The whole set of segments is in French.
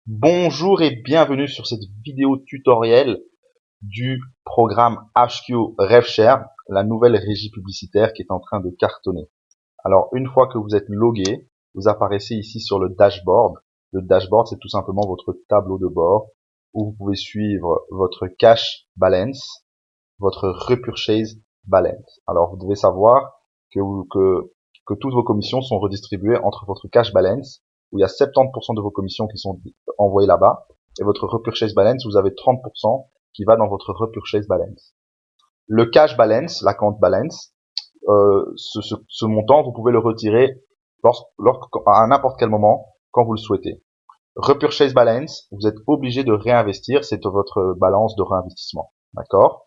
Bonjour et bienvenue sur cette vidéo tutoriel du programme HQ RevShare, la nouvelle régie publicitaire qui est en train de cartonner. Alors, une fois que vous êtes logué, vous apparaissez ici sur le dashboard. Le dashboard, c'est tout simplement votre tableau de bord où vous pouvez suivre votre cash balance, votre repurchase balance. Alors, vous devez savoir que toutes vos commissions sont redistribuées entre votre cash balance, où il y a 70% de vos commissions qui sont envoyées là-bas, et votre repurchase balance, vous avez 30% qui va dans votre repurchase balance. Le cash balance, l'account balance, ce montant, vous pouvez le retirer à n'importe quel moment, quand vous le souhaitez. Repurchase balance, vous êtes obligé de réinvestir, c'est votre balance de réinvestissement. D'accord?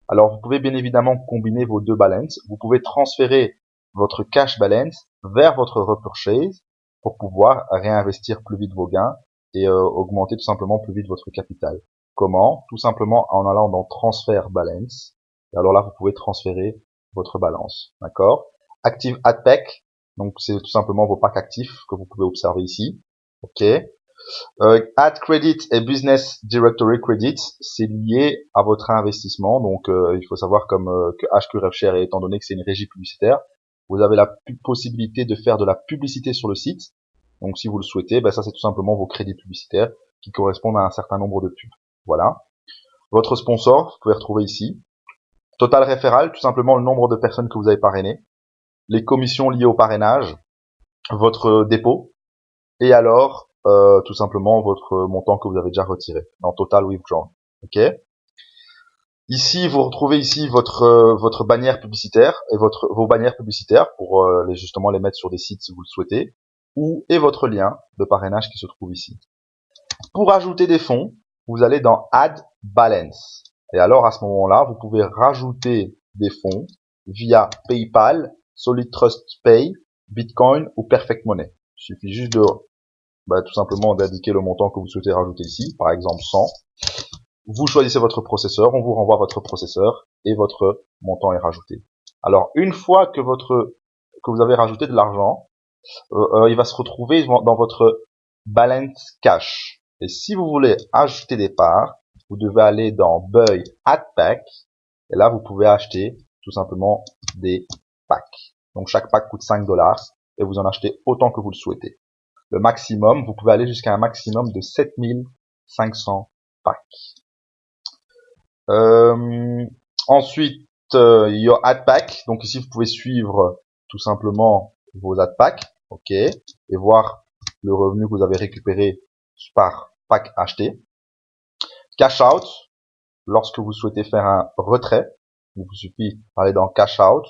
Alors, vous pouvez bien évidemment combiner vos deux balances. Vous pouvez transférer votre cash balance vers votre repurchase pour pouvoir réinvestir plus vite vos gains et augmenter tout simplement plus vite votre capital. Comment? Tout simplement en allant dans transfert balance. Et alors là, vous pouvez transférer votre balance. D'accord? Active Add Pack. Donc, c'est tout simplement vos packs actifs que vous pouvez observer ici. OK? Add Credit et Business Directory Credit, c'est lié à votre investissement. Donc, il faut savoir que HQ RevShare, étant donné que c'est une régie publicitaire, vous avez la possibilité de faire de la publicité sur le site. Donc, si vous le souhaitez, ça c'est tout simplement vos crédits publicitaires qui correspondent à un certain nombre de pubs. Voilà. Votre sponsor, vous pouvez retrouver ici. Total référal, tout simplement le nombre de personnes que vous avez parrainées. Les commissions liées au parrainage. Votre dépôt. Et alors, tout simplement votre montant que vous avez déjà retiré dans Total Withdrawn. Ok. Ici, vous retrouvez ici votre bannière publicitaire et vos bannières publicitaires pour justement les mettre sur des sites si vous le souhaitez, et votre lien de parrainage qui se trouve ici. Pour ajouter des fonds, vous allez dans Add Balance. Et alors à ce moment-là, vous pouvez rajouter des fonds via PayPal, Solid Trust Pay, Bitcoin ou Perfect Money. Il suffit juste de tout simplement d'indiquer le montant que vous souhaitez rajouter ici, par exemple 100. Vous choisissez votre processeur, on vous renvoie votre processeur et votre montant est rajouté. Alors une fois que vous avez rajouté de l'argent, il va se retrouver dans votre balance cash. Et si vous voulez ajouter des parts, vous devez aller dans Buy Add Pack et là vous pouvez acheter tout simplement des packs. Donc chaque pack coûte 5 $ et vous en achetez autant que vous le souhaitez. Le maximum, vous pouvez aller jusqu'à un maximum de 7500 packs. Ensuite, il y a Add Pack. Donc ici, vous pouvez suivre tout simplement vos Add Pack, ok, et voir le revenu que vous avez récupéré par pack acheté. Cash Out, lorsque vous souhaitez faire un retrait, il vous suffit d'aller dans Cash Out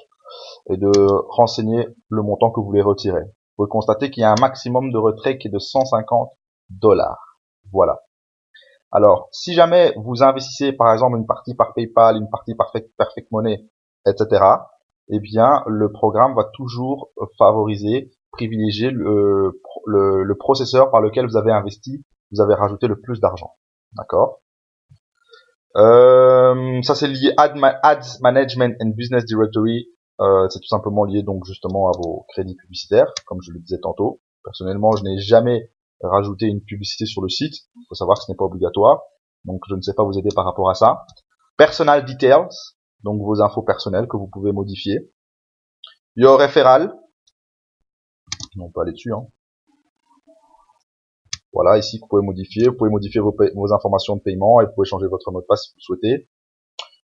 et de renseigner le montant que vous voulez retirer. Vous pouvez constater qu'il y a un maximum de retrait qui est de 150 $. Voilà. Alors, si jamais vous investissez par exemple une partie par PayPal, une partie par Perfect Money, etc., eh bien, le programme va toujours favoriser, privilégier le processeur par lequel vous avez investi, vous avez rajouté le plus d'argent. D'accord? Ça c'est lié Ads Management and Business Directory. C'est tout simplement lié donc justement à vos crédits publicitaires, comme je le disais tantôt. Personnellement, je n'ai jamais rajouté une publicité sur le site. Il faut savoir que ce n'est pas obligatoire. Donc je ne sais pas vous aider par rapport à ça. Personal Details, donc vos infos personnelles que vous pouvez modifier. Your Referral. On peut aller dessus. Voilà, ici vous pouvez modifier vos informations de paiement et vous pouvez changer votre mot de passe si vous le souhaitez.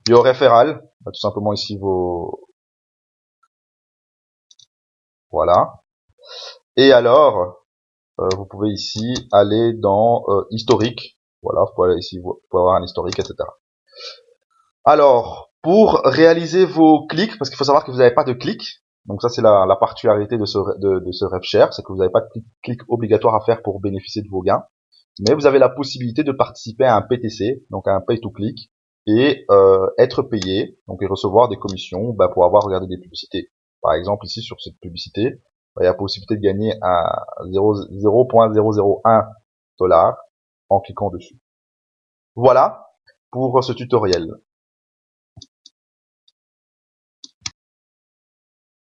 Your Referral, tout simplement ici voilà. Et alors, vous pouvez ici aller dans historique. Voilà, vous pouvez aller ici, vous pouvez avoir un historique, etc. Alors, pour réaliser vos clics, parce qu'il faut savoir que vous n'avez pas de clics, donc ça c'est la particularité de ce RevShare, c'est que vous n'avez pas de clic obligatoire à faire pour bénéficier de vos gains, mais vous avez la possibilité de participer à un PTC, donc à un Pay to Click, et être payé, donc et recevoir des commissions pour avoir regardé des publicités. Par exemple, ici sur cette publicité, il y a la possibilité de gagner à 0,001 $ en cliquant dessus. Voilà pour ce tutoriel.